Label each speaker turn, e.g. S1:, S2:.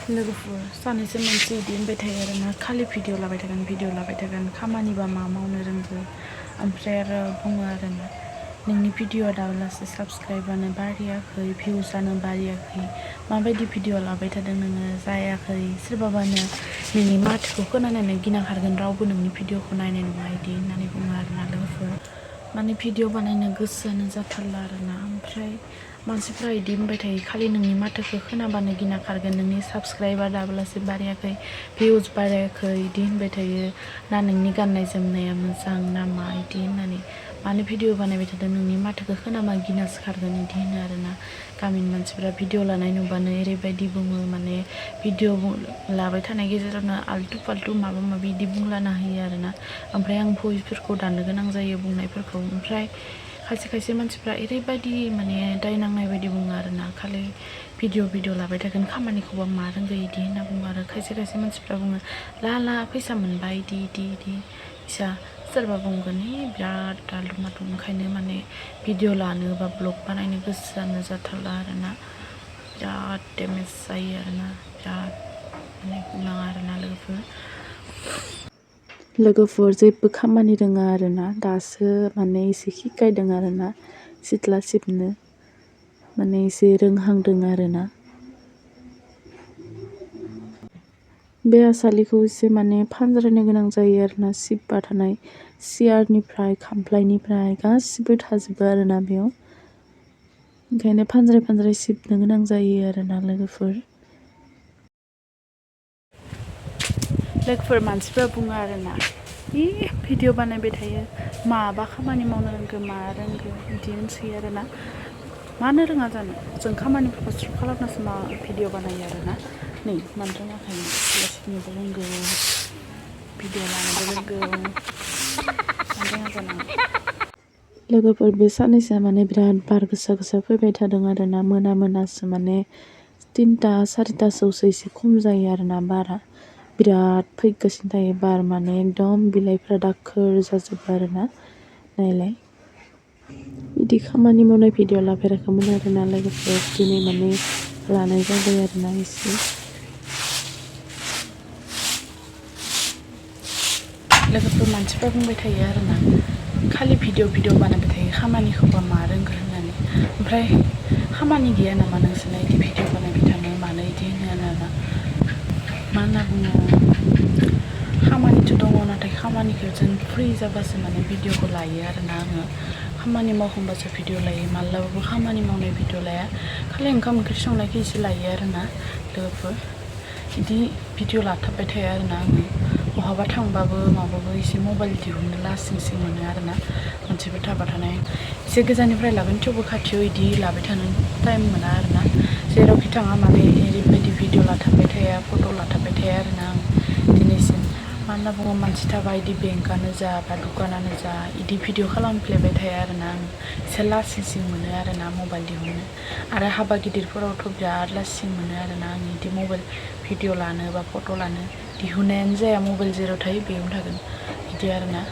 S1: लोगोफोर सानैसो मोनसे इदि होनबाय थायो आरोना खालि भिडिअ लाबाय थागोन खामानिबा मा मावनो रोंगौ ओमफ्राय आरो बुङो आरोना नोंनि भिडिअआ दाब्लासो साबस्क्राइबानो बारियाखै भिउसानो बारियाखै माबायदि भिडिअ लाबाय थादों नोङो जायाखै सोरबाबानो नोंनि माथोखौ खोनानानै गिना खारगोन रावबो नोंनि भिडिअखौ नायनाय नङा इदि होननानै बुङो आरोना लोगोफोर माने भिडिअ बानायनो गोसोआनो जाथारला आरोना ओमफ्राय मानसिफ्रा इदि होनबाय थायो खालि नोंनि माथोखौ खोनाबानो गिना खारगोन नोंनि साबस्क्राइबार दाब्लासो बारायाखै भिउस बारायाखै इदि होनबाय थायो ना नोंनि गाननाय जोमनाया मोजां ना मा इदि होननानै मानो भिडिअ बानायबाय थादों नोंनि माथोखौ खोनाबा गिनासो खारगोन इदि होनो आरोना गामिनि मानसिफ्रा भिडिअ लानाय नुबानो ओरैबायदि बुङो माने भिडिअ लाबाय थानाय गेजेरावनो आल्टु फाल्टु माबा माबि इदि बुंलाना होयो आरोना ओमफ्राय आं भइसफोरखौ दाननो गोनां जायो बुंनायफोरखौ ओमफ्राय खायसे मानसिफ्रा ओरैबायदि माने दाय नांनाय बायदि बुङो आरोना खालि भिडिअ लाबाय थागोन खामानिखौबा मा रोंगौ इदि होनना बुङो आरो खायसे मानसिफ्रा बुङो ला फैसा मोनबाय इदि इसा सोरबा बुंगोन बिराद आलु माथु ओंखायनो माने भिडिअ लानो बा ब्लग बानायनो गोसोआनो जाथारला आरोना बिराद डेमेज जायो आरोना बिराद माने बुंनाङा आरोना लोगोफोर जेबो खामानि रोङा आरोना दासो माने एसे हिखायदों आरोना सिथ्ला सिबनो माने एसे रोंहांदों आरोना बे आसालिखौ एसे माने फानज्रायनो गोनां जायो आरोना सिबबा थानाय सियारनिफ्राय खामफ्लायनिफ्राय गासिबो थाजोबो आरोना बेयाव ओंखायनो फानज्राय सिबनो गोनां जायो आरोना लोगोफोर मानसिफ्रा बुङो आरोना भिडिअ बानायबाय थायो माबा खामानि मावनो रोंगौ मा रोंगौ बिदि होनसै आरोना मानो रोङा जानो जों खामानिफोरखौ स्रुप खालामनासो मा भिडिअ बानायो आरोना नै मानो रोङाखै गासिबो रोंगौ भिडिअ लानोबो रोंगौ मानो रोङा जानो लोगोफोर बे साननैसोआ माने बिराद बार गोसा फैबाय थादों आरोना मोनासो माने 3टा 4टासोआवसो एसे खम जायो आरोना बारा बिराद फैगासिनो थायो बार माने एकदम बिलाइफ्रा दाखोर जाजोबो आरोना नायलाय बिदि खामानि मावनाय भिडिअ लाफेराखैमोन आरोना लोगोफोर दिनै माने लानाय जाबाय आरोना एसे लोगोफोर मानसिफ्रा बुंबाय थायो आरोना खालि भिडिअ बानायबाय थायो खामानिखौबा मा रोंगौ होननानै ओमफ्राय खामानि गैया नामा नोंसोरना इदि भिडिअ बानायबाय थानो मानो इदि होनो आरोना मा होनना बुङो खामानिथ' दङ नाथाय खामानिखौ जों फ्रि जाबासो माने भिडिअखौ लायो आरोना आङो खामानि मावखांबासो भिडिअ लायो मालाबाबो खामानि मावनाय भिडिअ लाया खालि ओंखाम ओंख्रि संनायखौ एसे लायो आरोना लोगोफोर बिदि भिडिअ लाथाबबाय थाया आरोना आङो बहाबा थांबाबो माबाबो एसे मबाइल दिहुननो लासिंसिं मोनो आरोना मानसिफोर थाबा थानाय एसे गोजाननिफ्राय लागोन थेवबो खाथियाव इदि लाबाय थानो टाइम मोना आरोना जेरावखि थाङा माने ओरैबायदि भिडिअ लाथाबबाय थाया फट' लाथाबबाय थाया आरोना आं दिनैसिम मा होनना बुङो मानसि थाबा इदि बेंकआनो जा बा दुकानानो जा इदि भिडिअ खालामफ्लेबाय थाया आरोना आं एसे लासिंसिं मोनो आरोना मबाइल दिहुननो आरो हाबा गिदिरफोरावथ' बिराद लासिं मोनो आरोना आं इदि मबाइल भिडिअ लानो बा फट' लानो दिहुननायानो जाया मबाइल जेराव थायो बेयावनो थागोन बिदि आरोना